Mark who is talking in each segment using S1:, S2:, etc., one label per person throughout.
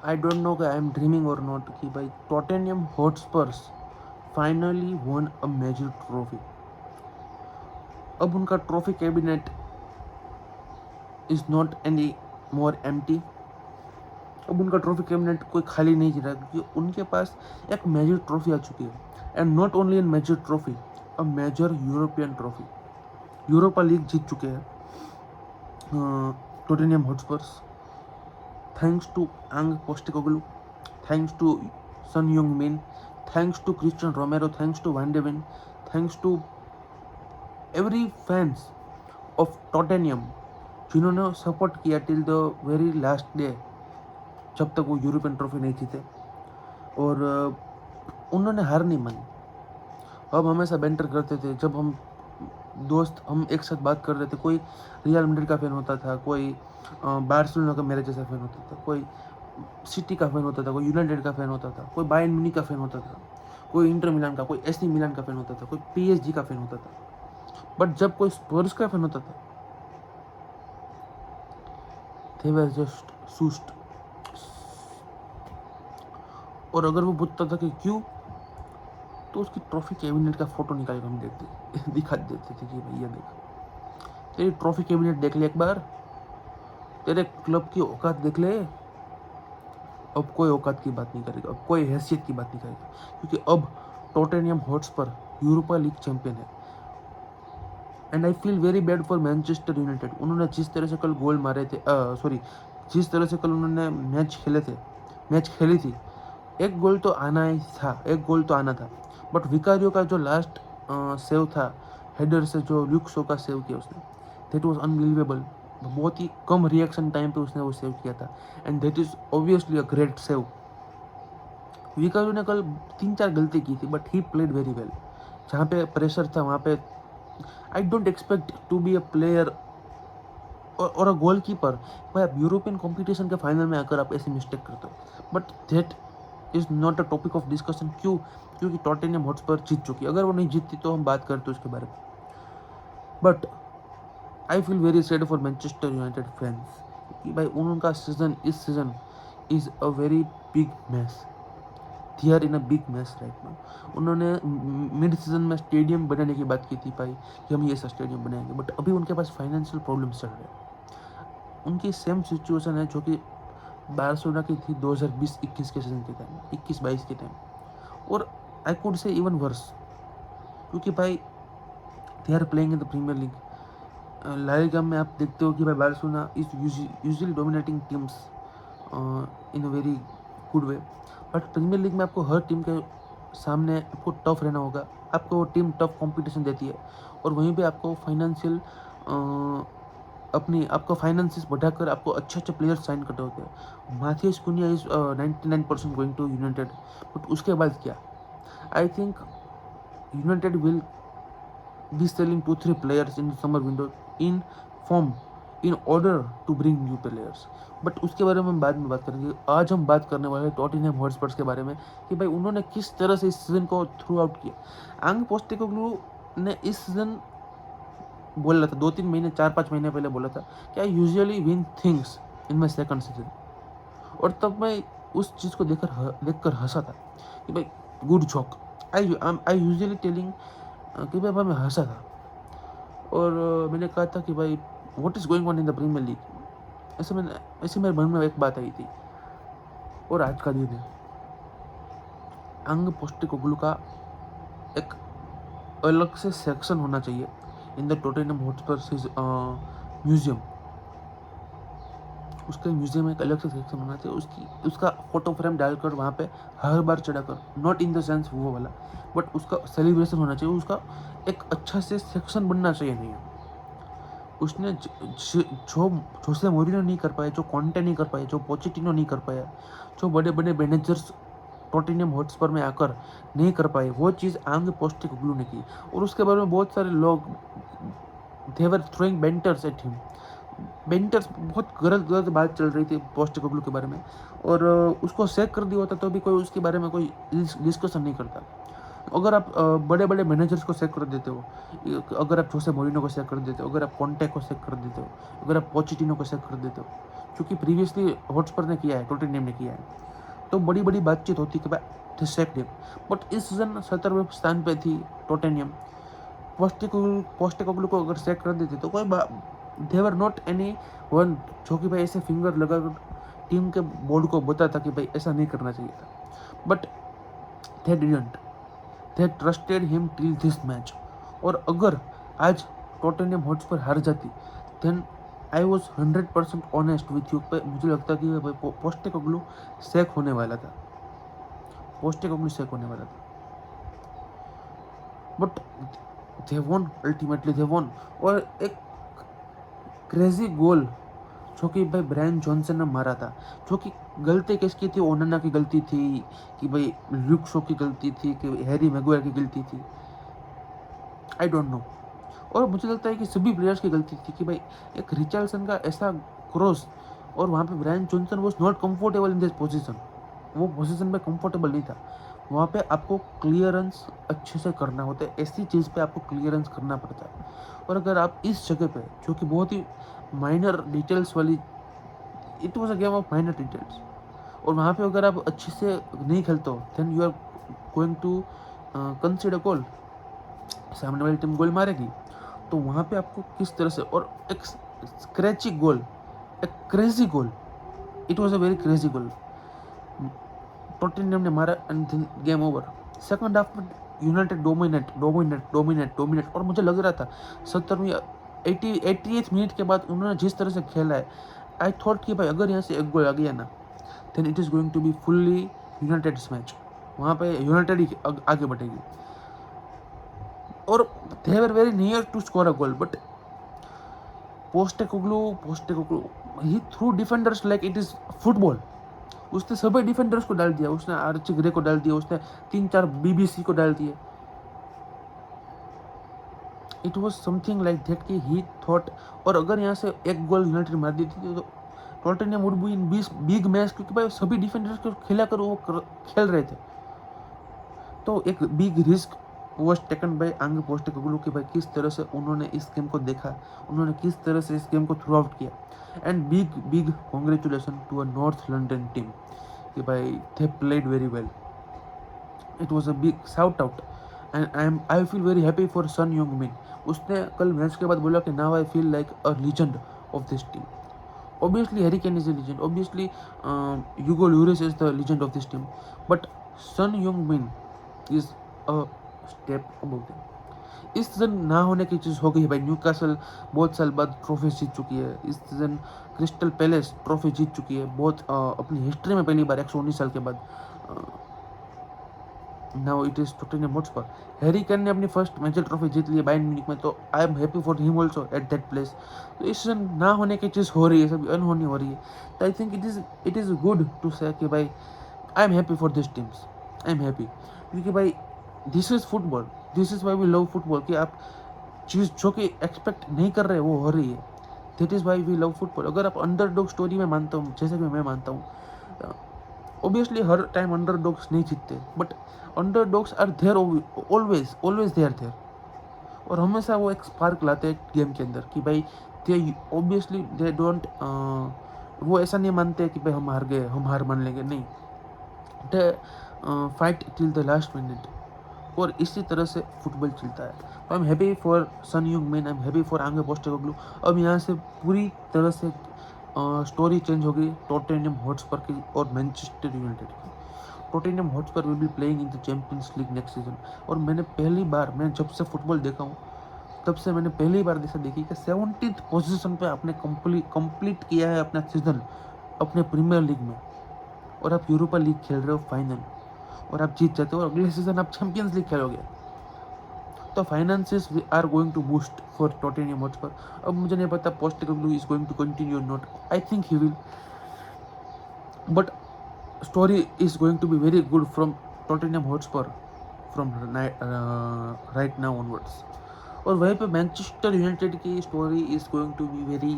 S1: I don't know कि I am dreaming और not कि भाई Tottenham Hotspurs finally won a major trophy. अब उनका trophy cabinet is not any more empty. अब उनका ट्रॉफी कैबिनेट कोई खाली नहीं रहा क्योंकि उनके पास एक मेजर ट्रॉफी आ चुकी है। And not only an major trophy, a major European trophy. Europa League जीत चुके हैं Tottenham Hotspurs, thanks to Ange Postecoglou, thanks to Son Heung min, thanks to Cristian Romero, thanks to van de Ven, thanks to every fans of Tottenham जिन्होंने support किया till the very last day, जब तक वो European trophy नहीं जीते। और उन्होंने हार नहीं मानी। हम हमेशा बेंटर करते थे, जब हम दोस्त हम एक साथ बात कर रहे थे, कोई रियल मैड्रिड का फैन होता था, कोई बार्सिलोना का मेरे जैसा फैन होता था, कोई सिटी का फैन होता था, कोई यूनाइटेड का फैन होता था, कोई बायर्न म्यूनिख का फैन होता था, कोई इंटर मिलान का, कोई एसी मिलान का फैन होता था, कोई पीएसजी का फैन होता था। बट जब कोई स्पर्स का फैन होता था, they were just सुस्ट। और अगर वो पूछता था कि क्यों, तो उसकी ट्रॉफी कैबिनेट का फोटो निकाल कर हम देखते दिखा देते थे कि भैया देख, तेरी ट्रॉफी कैबिनेट देख ले एक बार, तेरे क्लब की औकात देख ले। अब कोई औकात की बात नहीं करेगा, अब कोई हैसियत की बात नहीं करेगा, क्योंकि अब Tottenham Hotspur Europa League champion है। And I feel very bad for Manchester United. उन्होंने जिस तरह से कल गोल मारे थे, सॉरी, जिस तरह से कल उन्होंने मैच खेली थी, एक गोल तो आना ही था, एक गोल तो आना था। बट विकारियो का जो लास्ट सेव था, हेडर से जो ल्यूक शो का सेव किया उसने, दैट वाज अनबिलीवेबल। बहुत ही कम रिएक्शन टाइम पे उसने वो सेव किया था, and that is obviously a great save. Vicario ने कल 3-4 गलती की थी, but he played very well. जहाँ पे प्रेशर था वहाँ पे I don't expect to be a player और अ गोल कीपर। भाई आप यूरोपियन कंपटीशन के फाइनल में आकर आप ऐसी मिस्टेक करते हो, but that is not a topic of discussion. क्यों? क्योंकि टॉटेनहम हॉटस्पर जीत चुकी है। अगर वो नहीं जीतती तो हम बात करते उसके बारे में। But I feel very sad for Manchester United fans कि भाई उनका सीजन, इस season is a very big mess. They are in a big mess right now. उन्होंने मिड सीजन में स्टेडियम बनाने की बात की थी भाई, कि हम ये ऐसा स्टेडियम बनाएंगे, बट अभी उनके पास फाइनेंशियल प्रॉब्लम्स चल रहे हैं। उनकी सेम सिचुएशन है जो कि बार्सिलोना की थी 2020-21 के सीजन के टाइम, 21-22 के टाइम, और I could say even worse, क्योंकि भाई they are playing in the Premier League. La Liga में आप देखते हो कि भाई Barcelona is usually dominating teams in a very good way. But Premier League में आपको हर टीम के सामने आपको टफ रहना होगा, आपको वो टीम टफ कंपटीशन देती है, और वहीं पे आपको फाइनेंशियल अपनी आपका फाइनेंसिस बढ़ाकर आपको अच्छे अच्छे प्लेयर्स साइन करते होते हैं। Matheus Cunha is 99% going to United, but उसके बाद क्या? I think United will be selling 2-3 players in summer window in form, in order to bring new players. But उसके बारे में हम बाद में बात करेंगे। आज हम बात करने वाले हैं टॉटेनहम हॉटस्पर्स के बारे में, कि भाई उन्होंने किस तरह से इस सीजन को थ्रू आउट किया। आंग पोस्टेकोग्लू ने इस सीजन बोला था 2-3 महीने, 4-5 महीने पहले बोला था कि I usually win things in my second season. और तब मैं उस चीज़ को देखकर हंसा था कि भाई good joke. I usually telling कि भाई मैं हंसा था, और मैंने कहा था कि भाई what is going on in the Premier League. ऐसे मेरे मन में एक बात आई थी, और आज का दिन है। अंग पोस्टेकोग्लू का एक अलग से सेक्शन होना चाहिए in the Tottenham Hotspurs museum. उसके म्यूजियम में एक अलग से सेक्शन होना चाहिए, उसका फोटो फ्रेम डालकर वहाँ पे हर बार चढ़ाकर, नॉट इन द सेंस वो वाला, बट उसका सेलिब्रेशन होना चाहिए, उसका एक अच्छा से सेक्शन बनना चाहिए। नहीं, उसने जो जोसे मोरिनो नहीं कर पाया, जो कॉन्टे नहीं कर पाया, जो पोचेटिनो नहीं कर पाया, जो बड़े बड़े मैनेजर्स टॉटेनहम हॉटस्पर में आकर नहीं कर पाए, वो चीज़ आंग पोस्टेकोग्लू ने की। और उसके बारे में बहुत सारे लोग दे वर थ्रोइंग बेंटर्स एट हिम। बेंटर्स, बहुत गलत गलत बात चल रही थी पोस्टेकोग्लू के बारे में, और उसको सेक कर दिया होता तो भी कोई उसके बारे में कोई डिस्कशन नहीं करता। अगर आप बड़े बड़े मैनेजर्स को सेक कर देते हो, अगर आप जोसे मोरिनो को सेक कर देते हो, अगर आप कॉन्टे को सेक कर देते हो, अगर आप पोचेटिनो को सेक कर देते हो, क्योंकि प्रीवियसली हॉटस्पर ने किया है, टोटेनहम ने किया है, तो बड़ी बड़ी बातचीत होती कि भाई सेक्ड हिम। बट इस सीजन 17वें स्थान पे थी टोटेनहम, पोस्टेकोग्लू को अगर सेक कर देते तो कोई देवर नॉट एनी वन जो कि भाई ऐसे फिंगर लगाकर टीम के बोर्ड को बताता कि भाई ऐसा नहीं करना चाहिए था। But they didn't, they trusted him till this match. और अगर आज टोटेनहम हॉटस्पर हार जाती then I was 100% honest with you, मुझे लगता कि भाई पोस्टेकोग्लू सेक होने वाला था, पोस्टेकोग्लू सेक होने वाला था। But they won, ultimately they won. और एक क्रेजी गोल जो कि भाई ब्रायन जॉनसन ने मारा था, जो कि गलती किसकी थी, ओनाना की गलती थी कि भाई ल्यूक शॉ की गलती थी कि हैरी मैगुआयर की गलती थी, आई डोंट नो। और मुझे लगता है कि सभी प्लेयर्स की गलती थी कि भाई एक रिचर्डसन का ऐसा क्रॉस, और वहाँ पे Brian Johnson was not comfortable in this position, वो पोजीशन में कंफर्टेबल नहीं था। वहाँ पे आपको क्लियरेंस अच्छे से करना होता है, ऐसी चीज़ पे आपको क्लियरेंस करना पड़ता है। और अगर आप इस जगह पे, जो कि बहुत ही माइनर डिटेल्स वाली, it was a game of minor details, और वहाँ पे अगर आप अच्छे से नहीं खेलते हो then you are going to consider goal, सामने वाली टीम गोल मारेगी। तो वहाँ पे आपको किस तरह से, और एक स्क्रैची गोल, एक crazy goal, it was a very crazy goal Tottenham ने मारा end game over. Second half में यूनाइटेड डोमिनेट और मुझे लग रहा था 70वीं 88th मिनट के बाद उन्होंने जिस तरह से खेला है, आई थॉट कि भाई अगर यहाँ से एक गोल आ गया ना then it is going to be fully United's match, वहाँ पे यूनाइटेड ही आगे बढ़ेगी। और they were very near to score a goal, but Postecoglou ही through defenders like it is football. उसने सभी डिफेंडर्स को डाल दिया, उसने आर्ची ग्रे को डाल दिया, उसने 3-4 बीबीसी को डाल दिए। It was something like that कि ही थॉट, और अगर यहाँ से एक गोल यूनाइटेड मार दी थी तो Tottenham would be in big match, क्योंकि भाई सभी डिफेंडर्स को खिला कर वो खेल रहे थे। तो एक big risk was taken by आंगे पोस्टेकोग्लू कि भाई किस तरह से उन्होंने इस गेम को देखा, उन्होंने किस तरह से इस गेम को थ्रू आउट किया। And big congratulation to a North London team कि भाई they played very well, it was a big shout out. And I feel very happy for Son Heung-min. उसने कल मैच के बाद बोला कि now I feel like a legend of this team. Obviously, Harry Kane is a legend. Obviously, Hugo Lloris is the legend of this team. But Son Heung-min is a step above them. इस season ना होने की चीज़ हो गई है भाई। Newcastle बहुत साल बाद ट्रॉफी जीत चुकी है। इस सीजन क्रिस्टल पैलेस ट्रॉफी जीत चुकी है, बहुत अपनी हिस्ट्री में पहली बार 119 साल के बाद। Now it is Tottenham Hotspur. Harry Kane ने अपनी फर्स्ट मेजर ट्रॉफी जीत ली है बायर्न म्यूनिख में, तो आई am happy for him also at that place. तो इस सीजन ना होने की चीज़ हो रही है, सभी अनहोनी हो रही है। तो I think it is good to say कि भाई I am happy for this teams, I am happy, क्योंकि भाई this is football, this is why we love football, कि आप चीज़ जो कि एक्सपेक्ट नहीं कर रहे वो हो रही है। That is why we love football. अगर आप अंडरडॉग स्टोरी में मानता हूँ, जैसे कि मैं मानता हूँ, ऑब्वियसली हर टाइम अंडरडॉग्स नहीं जीतते, but underdogs are there, always they are there. और हमेशा वो एक स्पार्क लाते हैं गेम के अंदर कि भाई दे ऑब्वियसली दे डोंट, वो ऐसा नहीं मानते कि भाई हम हार गए, हम हार मान लेंगे, नहीं, they fight till the last minute. और इसी तरह से फुटबॉल चलता है। I am happy for Son Heung min, I am happy for Ange Postecoglou. अब यहाँ से पूरी तरह से स्टोरी चेंज हो गई टोटेनहम हॉटस्पर की और मैनचेस्टर यूनाइटेड की। Tottenham Hotspur will be playing in the champions league next season. और मैं जब से फुटबॉल देखा हूँ तब से मैंने पहली बार दिशा देखी कि 70th पोजीशन पे आपने कंप्लीट किया है अपना सीजन अपने प्रीमियर लीग में, और आप यूरोपा लीग खेल रहे हो फाइनल, और आप जीत जाते हो, और अगले सीजन आप चैंपियंस लीग खेलोगे। तो finances are going to boost for Tottenham Hotspur. अब मुझे नहीं पता Postecoglou is going to continue और not, I think he will, but story is going to be very good from Tottenham Hotspur from right now onwards. और वहीं पे Manchester United की story is going to be very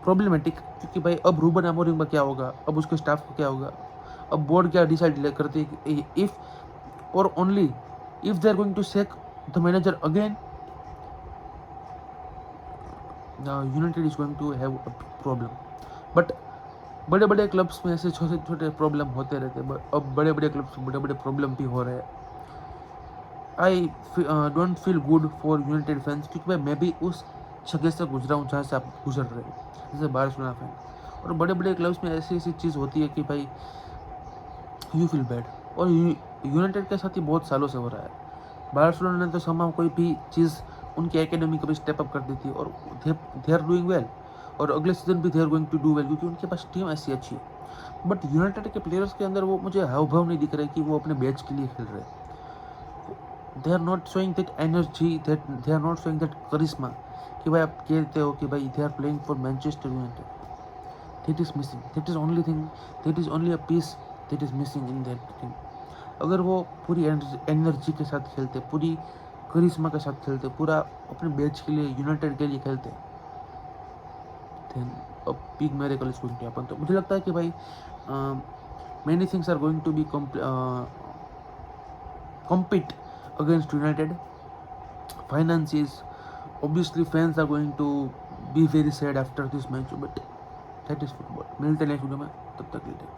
S1: problematic, क्योंकि भाई अब Ruben Amorim का क्या होगा, अब उसके स्टाफ को क्या होगा, अब बोर्ड क्या डिसाइड करती है कि इफ और only if they are going to sack the manager again, United is going to have a problem. But बड़े बड़े क्लब्स में ऐसे छोटे छोटे प्रॉब्लम होते रहते हैं, अब बड़े बड़े क्लब्स में बड़े बड़े प्रॉब्लम भी हो रहे हैं। I don't feel good for United fans, क्योंकि भाई मैं भी उस जगह से गुजरा हूँ जहाँ से आप गुजर रहे हो, जैसे बार्सिलोना फैन। और बड़े बड़े क्लब्स में ऐसी ऐसी चीज़ होती है कि भाई यू फील बैड, और यूनाइटेड के साथ ही बहुत सालों से हो रहा है। बार्सिलोना ने तो समाव कोई भी चीज़ उनकी एकेडमी कभी स्टेप अप कर दी थी, और दे आर डूइंग वेल, और अगले सीजन भी they are going to do well, क्योंकि उनके पास टीम ऐसी अच्छी है। बट यूनाइटेड के प्लेयर्स के अंदर वो मुझे हाव भाव नहीं दिख रहे कि वो अपने बैच के लिए खेल रहे हैं। They are not showing that energy, they are not showing that charisma कि भाई आप कहते हो कि भाई they are playing for Manchester United. That is missing, that is only thing, that is only a piece that is missing in that team. अगर वो पूरी एनर्जी के साथ खेलते, पूरी करिश्मा के साथ खेलते, पूरा अपने बैच के लिए, यूनाइटेड के लिए खेलते, then a big miracle is going to happen. तो मुझे लगता है कि भाई many things are going to be compete against United. Finances, obviously fans are going to be very sad after this match, but that is football. मिलते next video में, तब तक के लिए।